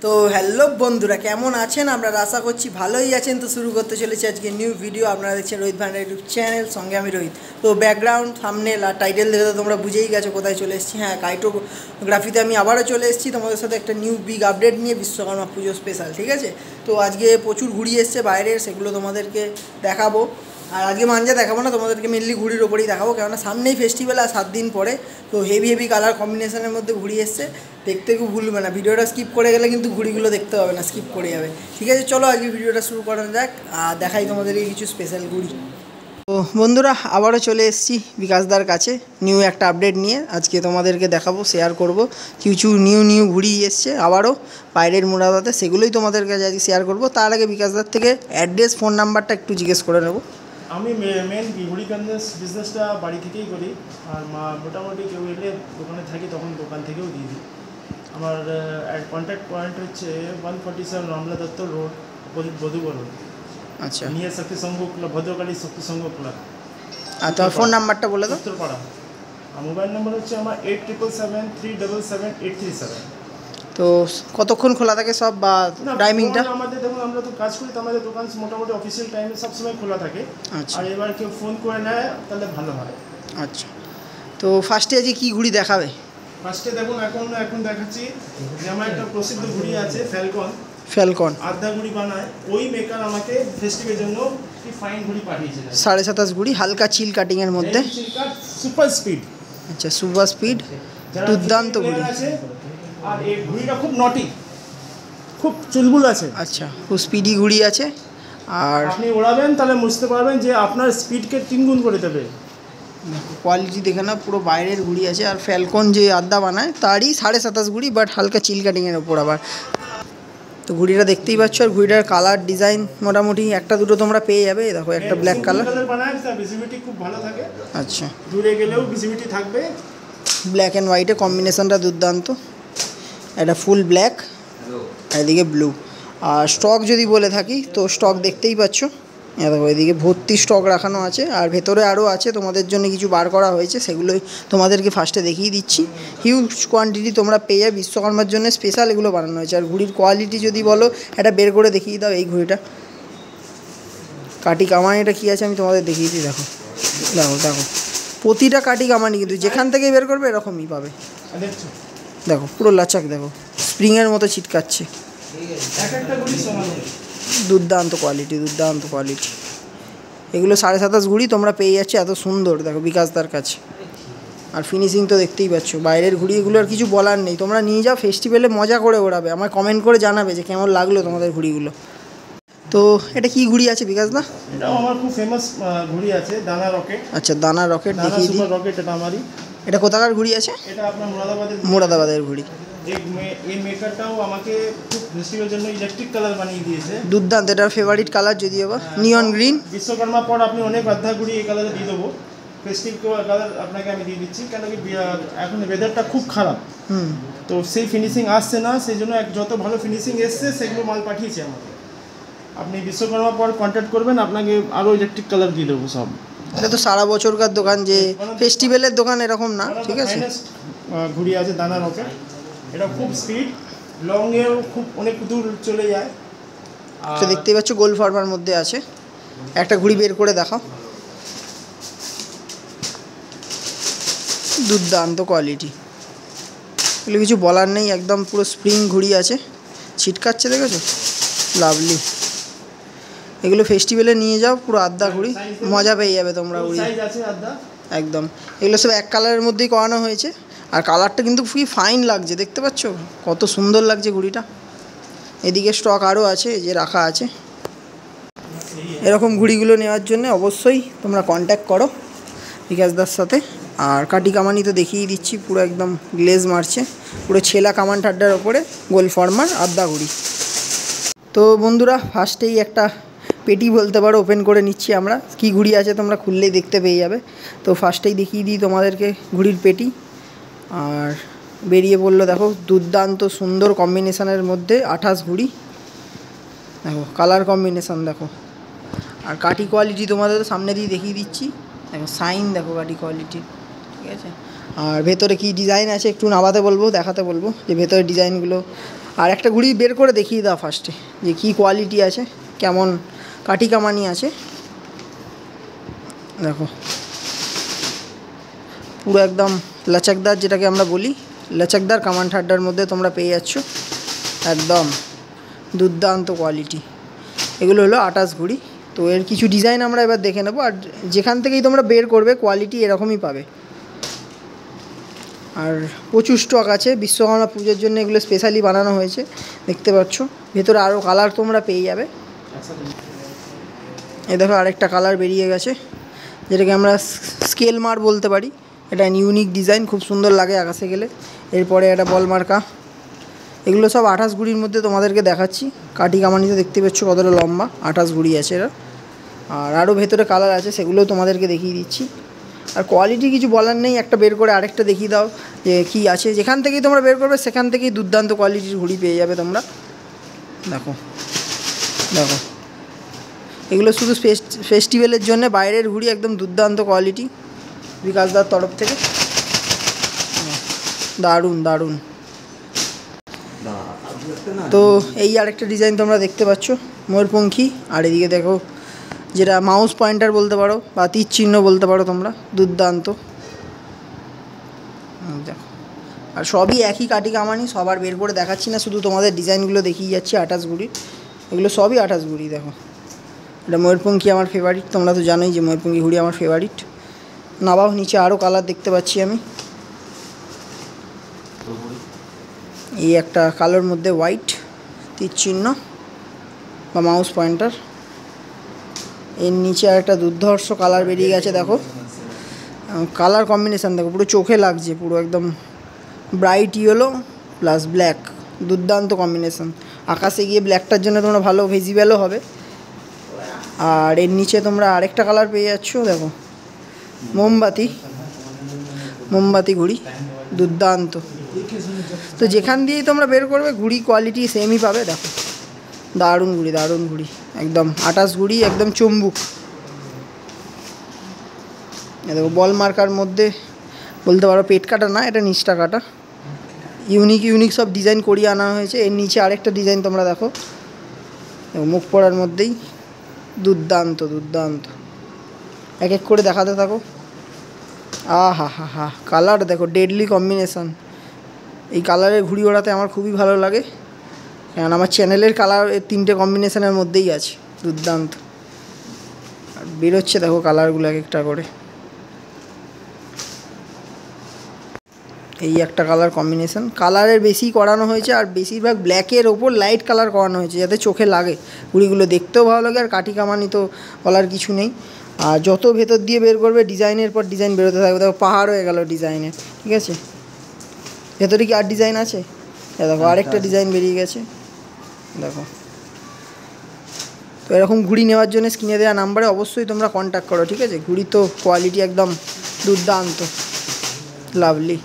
তো হ্যালো বন্ধুরা, কেমন আছেন? আপনারা আশা করছি ভালোই আছেন। তো শুরু করতে চলেছি আজকে নিউ ভিডিও। আপনারা দেখছেন রোহিত ভান্ডার ইউটিউব চ্যানেল, সঙ্গে আমি রোহিত। তো ব্যাকগ্রাউন্ড, থাম্বনেল আর টাইটেল দেখে তো তোমরা বুঝেই গেছো কোথায় চলে এসেছি। হ্যাঁ, কাইটোগ্রাফিতে আমি আবারও চলে এসেছি তোমাদের সাথে একটা নিউ বিগ আপডেট নিয়ে, বিশ্বকর্মা পুজো স্পেশাল। ঠিক আছে, তো আজকে প্রচুর ঘুড়ি এসছে বাইরের, সেগুলো তোমাদেরকে দেখাবো। আর আজকে মাঞ্জা দেখাবো না তোমাদেরকে, মেনলি ঘুড়ির ওপরেই দেখাবো, কেননা সামনেই ফেস্টিভ্যাল আর 7 দিন পরে। তো হেভি হেভি কালার কম্বিনেশনের মধ্যে ঘুড়ি এসছে, দেখতে খুব ভুলবে না। ভিডিওটা স্কিপ করে গেলে কিন্তু ঘুড়িগুলো দেখতে হবে না, স্কিপ করে যাবে। ঠিক আছে, চলো আজকে ভিডিওটা শুরু করা যাক আর দেখাই তোমাদেরকে কিছু স্পেশাল ঘুড়ি। তো বন্ধুরা, আবারও চলে এসেছি বিকাশদার কাছে নিউ একটা আপডেট নিয়ে। আজকে তোমাদেরকে দেখাবো, শেয়ার করব কিছু নিউ ঘুড়ি এসছে আবারও বাইরের মুরাদাতে, সেগুলোই তোমাদের কাছে আজকে শেয়ার করব। তার আগে বিকাশদার থেকে অ্যাড্রেস, ফোন নাম্বারটা একটু জিজ্ঞেস করে নেবো। আমি মেন ঘুড়ি বিজনেসটা বাড়ি থেকেই করি, আর মোটামুটি কেউ এলে দোকানে থাকি তখন দোকান থেকেও দিয়ে দিই। আমার কন্ট্যাক্ট পয়েন্ট হচ্ছে 147 রমলা দত্ত রোড, অপোজিট বধুবর। আচ্ছা, নিয়ার শক্তি সংঘ ক্লাব, ভদ্রকালী শক্তি সংঘ ক্লাব। আর তোমার ফোন নাম্বারটা বলে দাও। উত্তরপাড়া। আর মোবাইল নাম্বার হচ্ছে আমার 8777377837। তো কতক্ষণ খোলা থাকে সব, বা টাইমিংটা? আমাদের দেখুন, আমরা তো কাজ করি, তো আমাদের দোকান মোটামুটি অফিসিয়াল টাইমে সবসময় খোলা থাকে। আচ্ছা, আর এবার কেউ ফোন করে নেয় তাহলে ভালো হয়। আচ্ছা, তো ফার্স্টে আজকে কী ঘুড়ি দেখাবে? ফার্স্টে দেখুন, এখন দেখাচ্ছি যে আমার একটা প্রসিদ্ধ ঘুড়ি আছে, ফ্যালকন আধা ঘুড়ি বানায়। ওই মেকার আমাকে ফেস্টিভেলের জন্য কি ফাইন ঘুড়ি পাঠিয়েছিলেন, 27.5 ঘুড়ি, হালকা চিল কাটিংয়ের মধ্যে। Super speed. আচ্ছা, সুপার স্পিড, দুর্দান্ত ঘুড়ি আছে। আর এই ঘুড়িটা খুব নটি, খুব চুলবুল আছে। আচ্ছা, খুব স্পিডি ঘুড়ি আছে। আর আপনি ওড়াবেন তাহলে বুঝতে পারবেন যে আপনার স্পিডকে 3 গুণ করে দেবে। কোয়ালিটি দেখে না, পুরো বাইরের ঘুড়ি আছে। আর ফ্যালকন যে আড্ডা বানায় তারই 27.5 ঘুড়ি, বাট হালকা চিল কাটিংয়ের ওপর আবার। তো ঘুড়িটা দেখতেই পাচ্ছ, আর ঘুড়িটার কালার ডিজাইন মোটামুটি একটা দুটো তোমরা পেয়ে যাবে। দেখো, একটা ব্ল্যাক কালার বানায়, তার ভিজিবিলিটি খুব ভালো থাকে। আচ্ছা, দূরে গেলেও ভিজিবিলিটি থাকবে। ব্ল্যাক অ্যান্ড হোয়াইটে কম্বিনেশনটা দুর্দান্ত। এটা ফুল ব্ল্যাক, এদিকে ব্লু। আর স্টক যদি বলে থাকি, তো স্টক দেখতেই পাচ্ছ, দেখো এদিকে ভর্তি স্টক রাখানো আছে। আর ভেতরে আরও আছে, তোমাদের জন্য কিছু বার করা হয়েছে, সেগুলোই তোমাদেরকে ফার্স্টে দেখিয়ে দিচ্ছি। হিউজ কোয়ান্টিটি তোমরা পেয়ে যাবে, বিশ্বকর্মার জন্য স্পেশাল এগুলো বানানো হয়েছে। আর ঘুড়ির কোয়ালিটি যদি বলো, এটা বের করে দেখিয়ে দাও। এই ঘুড়িটা কাটি কামানিটা কী আছে আমি তোমাদের দেখিয়ে দিই। দেখো দেখো দেখো, প্রতিটা কাটি কামানি কিন্তু যেখান থেকেই বের করবে এরকমই পাবে। দেখো পুরো লাচাক, দেখো স্প্রিংয়ের মতো ছিটকাচ্ছে। দুর্দান্ত কোয়ালিটি, দুর্দান্ত কোয়ালিটি। এগুলো 27.5 ঘুড়ি তোমরা পেয়ে যাচ্ছে এত সুন্দর, দেখো বিকাশদার কাছে। আর ফিনিশিং তো দেখতেই পাচ্ছ, বাইরের ঘুড়ি এগুলো আর কিছু বলার নেই। তোমরা নিয়ে যাও, ফেস্টিভ্যালে মজা করে ওড়াবে। আমার কমেন্ট করে জানাবে যে কেমন লাগলো তোমাদের ঘুড়িগুলো। তো এটা কি ঘুড়ি আছে বিকাশদা? এটাও আমার খুব ফেমাস ঘুড়ি আছে, দানা রকেট। আচ্ছা, দানা রকেট দেখিয়ে দিই। রকেট এটা আমারই। এটা কোথাকার ঘুড়ি আছে? এটা আপনার মুরাদাবাদের ঘুড়ি। এই মেকারটাও আমাকে খুব ফেস্টিভ্যালের জন্য ইলেকট্রিক কালার বানিয়ে দিয়েছে। দুর্দান্ত, এটার ফেভারিট কালার যদিও বা নিয়ন গ্রিন। বিশ্বকর্মা পর আপনি অনেক বাধ্যা ঘুড়ি এই কালারে দিয়ে দেবো। ফেস্টিভ কালার আপনাকে আমি দিয়ে দিচ্ছি, কেন কি এখন ওয়েদারটা খুব খারাপ, তো সেই ফিনিশিং আসছে না। সেই জন্য যত ভালো ফিনিশিং এসছে সেগুলো মাল পাঠিয়েছে আমাকে। আপনি বিশ্বকর্মা পর কন্ট্যাক্ট করবেন, আপনাকে আরও ইলেকট্রিক কালার দিয়ে দেবো সব। এটা তো সারা বছরকার দোকান, যে ফেস্টিভ্যালের দোকান এরকম না। ঠিক আছে, ঘুড়ি আছে দানা রকেট। এটা খুব স্পিড, লংয়েও খুব অনেক দূর চলে যায়। তো দেখতেই পাচ্ছ গোল ফর্মার মধ্যে আছে। একটা ঘুড়ি বের করে দেখাও। দুর্দান্ত কোয়ালিটি, এগুলো কিছু বলার নেই, একদম পুরো স্প্রিং ঘুড়ি আছে, ছিটকাচ্ছে, দেখেছো? লাভলি। এগুলো ফেস্টিভ্যালে নিয়ে যাও, পুরো আড্ডা ঘুড়ি, মজা পেয়ে যাবে তোমরা উড়ি একদম। এগুলো সব এক কালারের মধ্যেই করানো হয়েছে। আর কালারটা কিন্তু খুবই ফাইন লাগছে, দেখতে পাচ্ছ কত সুন্দর লাগছে ঘুড়িটা। এদিকে স্টক আরও আছে, যে রাখা আছে। এরকম ঘুড়িগুলো নেওয়ার জন্য অবশ্যই তোমরা কন্ট্যাক্ট করো বিকাশদার সাথে। আর কাটি কামানি তো দেখিয়ে দিচ্ছি, পুরো একদম গ্লেজ মারছে, পুরো ছেলা কামান ঠাড্ডার ওপরে গোল ফর্মার আড্ডা ঘুড়ি। তো বন্ধুরা, ফার্স্টেই একটা পেটি বলতে পারো ওপেন করে নিচ্ছি আমরা। কী ঘুড়ি আছে তোমরা খুললেই দেখতে পেয়ে যাবে। তো ফার্স্টেই দেখিয়ে দিই তোমাদেরকে ঘুড়ির পেটি। আর বেরিয়ে পড়লো, দেখো দুর্দান্ত সুন্দর কম্বিনেশানের মধ্যে 28 ঘুড়ি। দেখো কালার কম্বিনেশান দেখো। আর কাটি কোয়ালিটি তোমাদের সামনে দিয়ে দেখিয়ে দিচ্ছি, দেখো সাইন দেখো কাটি কোয়ালিটি। ঠিক আছে, আর ভেতরে কি ডিজাইন আছে একটু নামাতে বলবো, দেখাতে বলবো যে ভেতরের ডিজাইনগুলো আর একটা ঘুড়ি বের করে দেখিয়ে দাও ফার্স্টে যে কী কোয়ালিটি আছে, কেমন কাঠি কামানি আছে। দেখো পুরো একদম লাচাকদার, যেটাকে আমরা বলি লাচাকদার কামান ঠাড্ডার মধ্যে তোমরা পেয়ে যাচ্ছ, একদম দুর্দান্ত কোয়ালিটি। এগুলো হলো 28 ঘুড়ি। তো এর কিছু ডিজাইন আমরা এবার দেখে নেবো, আর যেখান থেকেই তোমরা বের করবে কোয়ালিটি এরকমই পাবে। আর প্রচুর স্টক আছে, বিশ্বকর্মা পুজোর জন্য এগুলো স্পেশালি বানানো হয়েছে, দেখতে পাচ্ছ। ভেতরে আরও কালার তোমরা পেয়ে যাবে। এই দেখো আরেকটা কালার বেরিয়ে গেছে, যেটাকে আমরা স্কেল মার বলতে পারি। এটা ইউনিক ডিজাইন, খুব সুন্দর লাগে আকাশে গেলে। এরপরে একটা বল মার্কা, এগুলো সব 28 ঘুড়ির মধ্যে তোমাদেরকে দেখাচ্ছি। কাঠি কামানিতে দেখতে পাচ্ছ কতটা লম্বা, 28 ঘুড়ি আছে এরা। আর আরও ভেতরে কালার আছে, সেগুলোও তোমাদেরকে দেখিয়ে দিচ্ছি। আর কোয়ালিটি কিছু বলার নেই, একটা বের করে আরেকটা দেখিয়ে দাও যে কী আছে। যেখান থেকেই তোমরা বের করবে সেখান থেকেই দুর্দান্ত কোয়ালিটির ঘুড়ি পেয়ে যাবে তোমরা। দেখো দেখো, এগুলো শুধু ফেস্টিভ্যালের জন্য বাইরের ঘুড়ি, একদম দুর্দান্ত কোয়ালিটি বিকাশদার তরফ থেকে। দারুণ দারুণ। তো এই আরেকটা ডিজাইন তোমরা দেখতে পাচ্ছ, ময়ূরপঙ্খী। আর এদিকে দেখো যেটা মাউস পয়েন্টার বলতে পারো বা তীর চিহ্ন বলতে পারো তোমরা, দুর্দান্ত। দেখো, আর সবই একই কাঠি কামানি, সবার বের করে দেখাচ্ছি না, শুধু তোমাদের ডিজাইনগুলো দেখিয়ে যাচ্ছি 28 ঘুড়ির। এগুলো সবই 28 ঘুড়ি। দেখো এটা ময়ূরপঙ্খী আমার ফেভারিট, তোমরা তো জানোই যে ময়ূরপঙ্খী ঘুড়ি আমার ফেভারিট। নাবাও, নিচে আরও কালার দেখতে পাচ্ছি আমি। এই একটা কালোর মধ্যে হোয়াইট তীর চিহ্ন বা মাউস পয়েন্টার। এর নিচে আর একটা দুর্ধর্ষ কালার বেরিয়ে গেছে। দেখো কালার কম্বিনেশান দেখো, পুরো চোখে লাগছে, পুরো একদম ব্রাইট ইয়েলো প্লাস ব্ল্যাক, দুর্দান্ত কম্বিনেশান। আকাশে গিয়ে ব্ল্যাকটার জন্য তোমরা ভালো ভিজিবলও হবে। আর এর নিচে তোমরা আরেকটা কালার পেয়ে যাচ্ছ, দেখো মোমবাতি ঘুড়ি, দুর্দান্ত। তো যেখান দিয়েই তোমরা বের করবে ঘুড়ি কোয়ালিটি সেমই পাবে। দেখো দারুণ ঘুড়ি, দারুণ ঘুড়ি, একদম 28 ঘুড়ি, একদম চুম্বুক। দেখো বল মার্কার মধ্যে বলতে পারো, পেট কাটা না, এটা নিচটা কাটা। ইউনিক সব ডিজাইন করিয়ে আনা হয়েছে। এর নিচে আরেকটা ডিজাইন তোমরা দেখো, মুখ পড়ার মধ্যেই, দুর্দান্ত দুর্দান্ত। এক এক করে দেখাতে থাকো। হা হা হা, কালার দেখো, ডেডলি কম্বিনেশান। এই কালারের ঘুড়ি ওড়াতে আমার খুবই ভালো লাগে, কারণ আমার চ্যানেলের কালার এই 3টে কম্বিনেশানের মধ্যেই আছে, দুর্দান্ত। আর বেরোচ্ছে দেখো কালারগুলো এক একটা করে। এই একটা কালার কম্বিনেশান, কালারের বেশি করানো হয়েছে, আর বেশিরভাগ ব্ল্যাকের ওপর লাইট কালার করানো হয়েছে, যাতে চোখে লাগে, ঘুড়িগুলো দেখতেও ভালো লাগে। আর কাঠি কামানি তো বলার কিছু নেই। আর যত ভেতর দিয়ে বের করবে ডিজাইনের পর ডিজাইন বেরোতে থাকবে। দেখো পাহাড় হয়ে গেল ডিজাইনের, ঠিক আছে। ভেতরে কি আর ডিজাইন আছে? দেখো আরেকটা ডিজাইন বেরিয়ে গেছে, দেখো। তো এরকম ঘুড়ি নেওয়ার জন্য স্ক্রিনে দেওয়া নাম্বারে অবশ্যই তোমরা কন্ট্যাক্ট করো, ঠিক আছে। ঘুড়ি তো কোয়ালিটি একদম দুর্দান্ত, লাভলি।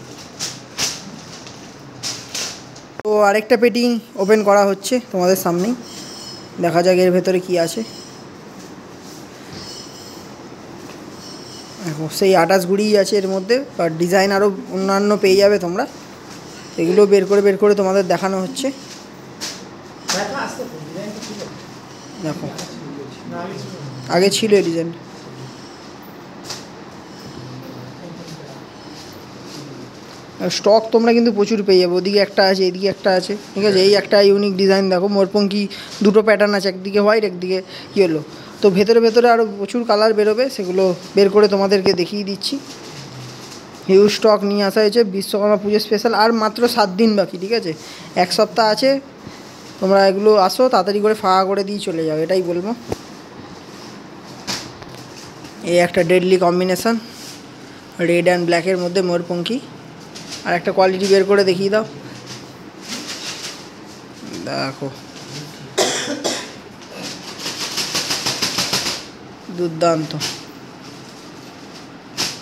তো আরেকটা পেটি ওপেন করা হচ্ছে তোমাদের সামনেই, দেখা যাক এর ভেতরে কি আছে। দেখো সেই 28 ঘুড়িই আছে এর মধ্যে, আর ডিজাইন আরও অন্যান্য পেয়ে যাবে তোমরা। এগুলো বের করে তোমাদের দেখানো হচ্ছে। দেখো আগে ছিল এই ডিজাইন। স্টক তোমরা কিন্তু প্রচুর পেয়ে যাবে। ওদিকে একটা আছে, এদিকে একটা আছে, ঠিক আছে। এই একটা ইউনিক ডিজাইন দেখো, ময়ূরপঙ্খী দুটো প্যাটার্ন আছে, একদিকে হোয়াইট একদিকে ইয়েলো। তো ভেতরে আরও প্রচুর কালার বেরোবে, সেগুলো বের করে তোমাদেরকে দেখিয়ে দিচ্ছি। হিউজ স্টক নিয়ে আসা হয়েছে বিশ্বকর্মা পুজো স্পেশাল। আর মাত্র 7 দিন বাকি, ঠিক আছে, 1 সপ্তাহ আছে। তোমরা এগুলো আসো, তাড়াতাড়ি করে ফাঁকা করে দিয়ে চলে যাও, এটাই বলবো। এই একটা ডেডলি কম্বিনেশান, রেড অ্যান্ড ব্ল্যাকের মধ্যে ময়ূরপঙ্খী। আর একটা কোয়ালিটি বের করে দেখিয়ে দাও। দেখো দুর্দান্ত,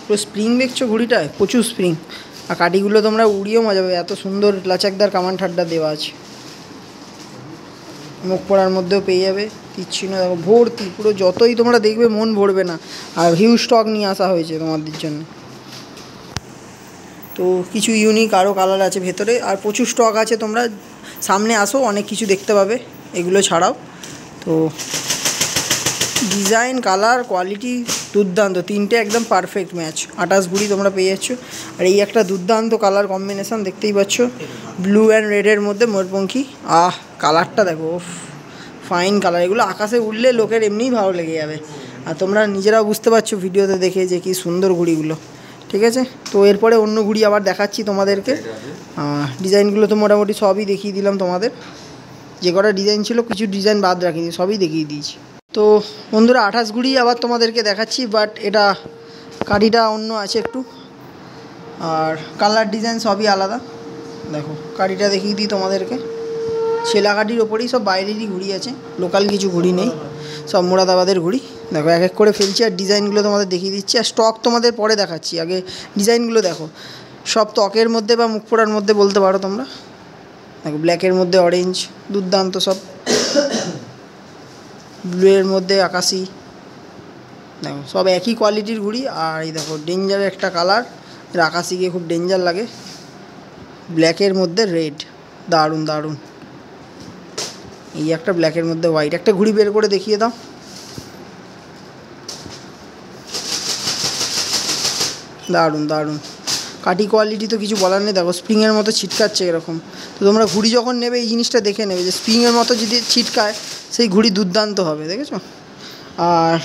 পুরো স্প্রিং দেখছো ঘুড়িটায়, প্রচুর স্প্রিং। আর কাঠিগুলো তোমরা উড়িয়েও মজা পাবে, এত সুন্দর লাচাকদার কামান ঠাড্ডা দেওয়া আছে। মুখ পড়ার মধ্যেও পেয়ে যাবে, কিচ্ছু না। দেখো ভর্তি, পুরো যতই তোমরা দেখবে মন ভরবে না। আর হিউজ স্টক নিয়ে আসা হয়েছে তোমাদের জন্য। তো কিছু ইউনিক আরও কালার আছে ভেতরে, আর প্রচুর স্টক আছে। তোমরা সামনে আসো, অনেক কিছু দেখতে পাবে এগুলো ছাড়াও। তো ডিজাইন, কালার, কোয়ালিটি দুর্দান্ত, তিনটে একদম পারফেক্ট ম্যাচ। 28 ঘুড়ি তোমরা পেয়ে যাচ্ছ। আর এই একটা দুর্দান্ত কালার কম্বিনেশান দেখতেই পাচ্ছ, ব্লু অ্যান্ড রেডের মধ্যে ময়ূরপঙ্খী। কালারটা দেখো, ফাইন কালার। এগুলো আকাশে উঠলে লোকের এমনিই ভালো লেগে যাবে। আর তোমরা নিজেরাও বুঝতে পারছো ভিডিওতে দেখে যে কি সুন্দর ঘুড়িগুলো। ঠিক আছে, তো এরপরে অন্য ঘুড়ি আবার দেখাচ্ছি তোমাদেরকে। ডিজাইনগুলো তো মোটামুটি সবই দেখিয়ে দিলাম তোমাদের। যে কটা ডিজাইন ছিল, কিছু ডিজাইন বাদ রাখিনি, সবই দেখিয়ে দিয়েছি। তো বন্ধুরা 28 ঘুড়ি আবার তোমাদেরকে দেখাচ্ছি, বাট এটা কাঠিটা অন্য আছে একটু, আর কালার ডিজাইন সবই আলাদা। দেখো কাঠিটা দেখিয়ে দিই তোমাদেরকে, ছেলা কাঠির ওপরেই সব বাইরেরই ঘুড়ি আছে, লোকাল কিছু ঘুড়ি নেই, সব মুরাদাবাদের ঘুড়ি। দেখো এক এক করে ফেলছি আর ডিজাইনগুলো তোমাদের দেখিয়ে দিচ্ছি, আর স্টক তোমাদের পরে দেখাচ্ছি, আগে ডিজাইনগুলো দেখো। সব ত্বকের মধ্যে বা মুখ পোড়ার মধ্যে বলতে পারো তোমরা। দেখো ব্ল্যাকের মধ্যে অরেঞ্জ, দুর্দান্ত সব। ব্লুয়ের মধ্যে আকাশি, দেখো সব একই কোয়ালিটির ঘুড়ি। আর এই দেখো ডেঞ্জার একটা কালার, এর আকাশি গিয়ে খুব ডেঞ্জার লাগে। ব্ল্যাকের মধ্যে রেড, দারুণ দারুণ। এই একটা ব্ল্যাকের মধ্যে হোয়াইট। একটা ঘুড়ি বের করে দেখিয়ে দাও। দারুণ দারুণ কাঠি কোয়ালিটি তো কিছু বলার নেই। দেখো স্প্রিংয়ের মতো ছিটকাচ্ছে এরকম। তো তোমরা ঘুড়ি যখন নেবে এই জিনিসটা দেখে নেবে যে স্প্রিংয়ের মতো যদি ছিটকায় সেই ঘুড়ি দুর্দান্ত হবে, দেখেছো? আর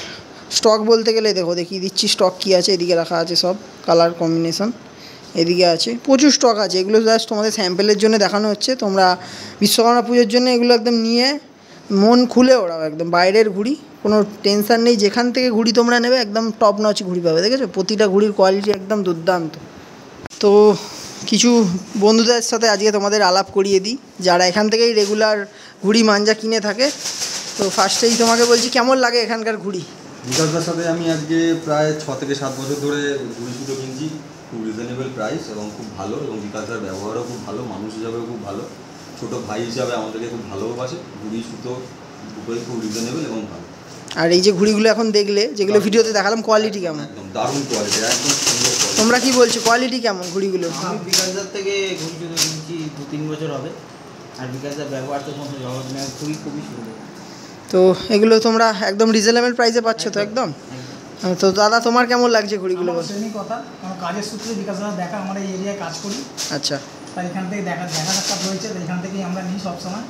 স্টক বলতে গেলে দেখো দেখিয়ে দিচ্ছি স্টক কী আছে। এদিকে রাখা আছে সব কালার কম্বিনেশন, এদিকে আছে প্রচুর স্টক আছে। এগুলো জাস্ট তোমাদের স্যাম্পেলের জন্য দেখানো হচ্ছে। তোমরা বিশ্বকর্মা পুজোর জন্য এগুলো একদম নিয়ে মন খুলে ওড়াও। একদম বাইরের ঘুড়ি, কোনো টেনশান নেই। যেখান থেকে ঘুড়ি তোমরা নেবে একদম টপ নচ ঘুড়ি পাবে, দেখেছো? প্রতিটা ঘুড়ির কোয়ালিটি একদম দুর্দান্ত। তো কিছু বন্ধুদের সাথে আজকে তোমাদের আলাপ করিয়ে দিই, যারা এখান থেকেই রেগুলার ঘুড়ি মাঞ্জা কিনে থাকে। তো ফার্স্টেই তোমাকে বলছি, কেমন লাগে এখানকার ঘুড়ি? বিকাশদার সাথে আমি আজকে প্রায় 6 থেকে 7 বছর ধরে ঘুড়ি সুতো কিনছি। খুব রিজনেবল প্রাইস এবং খুব ভালো, এবং বিকাশদার ব্যবহারও খুব ভালো, মানুষ হিসাবেও খুব ভালো, ছোটো ভাই হিসাবে আমাদেরকে খুব ভালোবাসে। ঘুড়ি সুতো দুটোই খুব রিজনেবল এবং ভালো। আর এই যে ঘুড়িগুলো এখন দেখলে, যেগুলো ভিডিওতে দেখালাম, কোয়ালিটি কেমন? একদম দারুণ কোয়ালিটি, একদম সুন্দর কোয়ালিটি। তোমরা কি বলছো, কোয়ালিটি কেমন ঘুড়িগুলো? আমি বিকাশদার থেকে ঘুড়ি জুতো কিনছি 2-3 বছর হবে। আর বিকাশদার ব্যবহার তো কোনো জবাব নেই, খুবই সুন্দর। তো এগুলো তোমরা একদম রিজনেবল প্রাইসে পাচ্ছ তো একদম? তো দাদা তোমার কেমন লাগছে ঘুড়িগুলো? সেমই কথা, কারণ কাজের সূত্রে বিকাশদার দেখা, আমরা এই এরিয়ায় কাজ করি। আচ্ছা, তাই এখান থেকে দেখা সাক্ষাৎ রয়েছে, এখান থেকেই আমরা নিই সবসময়।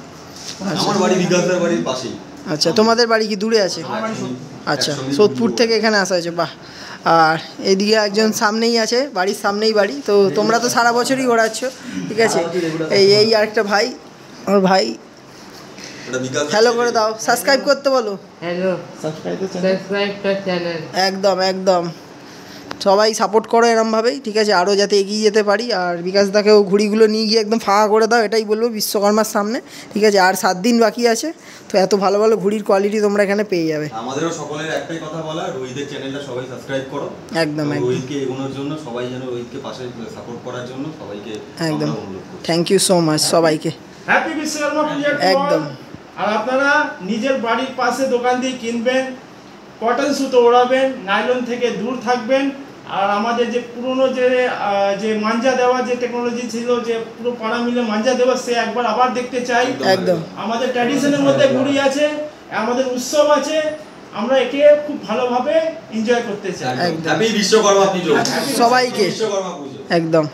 আমার বাড়ি বিকাশদার বাড়ির পাশেই। আচ্ছা, তোমাদের বাড়ি কি দূরে আছে? আমার বাড়ি সত্যি। আচ্ছা, সোদপুর থেকে এখানে আসা হয়েছে, বাহ। আর এদিকে একজন সামনেই আছে, বাড়ির সামনেই বাড়ি। তো তোমরা তো সারা বছরই ঘোরাচ্ছ, ঠিক আছে? এই আরেকটা ভাই, আমার ভাই। হ্যালো করে দাও, সাবস্ক্রাইব করতে বলো। Hello, subscribe to channel. একদম একদম, সবাই সাপোর্ট করো এরমভাবেই, ঠিক আছে? আরও যাতে এগিয়ে যেতে পারি। আর বিকাশদাকেও ঘুড়িগুলো নিয়ে গিয়ে একদম ফাঁকা করে দাও, এটাই বলবো বিশ্বকর্মার সামনে, ঠিক আছে? আর 7 দিন বাকি আছে, তো এত ভালো ভালো ঘুড়ির কোয়ালিটি তোমরা এখানে পেয়ে যাবে। আমাদেরও সকলের একটাই কথা বলা, রোহিতের চ্যানেলটা সবাই সাবস্ক্রাইব করো। একদম একদম, রোহিতকে এগোনোর জন্য সবাই যেন রোহিতকে পাশে সাপোর্ট করার জন্য সবাইকে একদম অনুরোধ করি। থ্যাংক ইউ সো মাচ সবাইকে। হ্যাপি বিশ্বকর্মা পূজা একদম। আর আপনারা নিজের বাড়ির পাশে দোকান দিয়ে কিনবেন, কটন সুতো ওড়াবেন, নাইলন থেকে দূর থাকবেন। আর আমাদের যে পুরনো যে মাঞ্জা দেওয়া যে টেকনোলজি ছিল, যে পুরো পাড়া মিলে মাঞ্জা দেওয়া, সে একবার আবার দেখতে চাই। একদম, আমাদের ট্র্যাডিশনের মধ্যে ঘুড়ি আছে, আমাদের উৎসব আছে, আমরা একে খুব ভালোভাবে এনজয় করতে চাই। হ্যাপি বিশ্বকর্মা পুজো সবাইকে, বিশ্বকর্মা পুজো। একদম।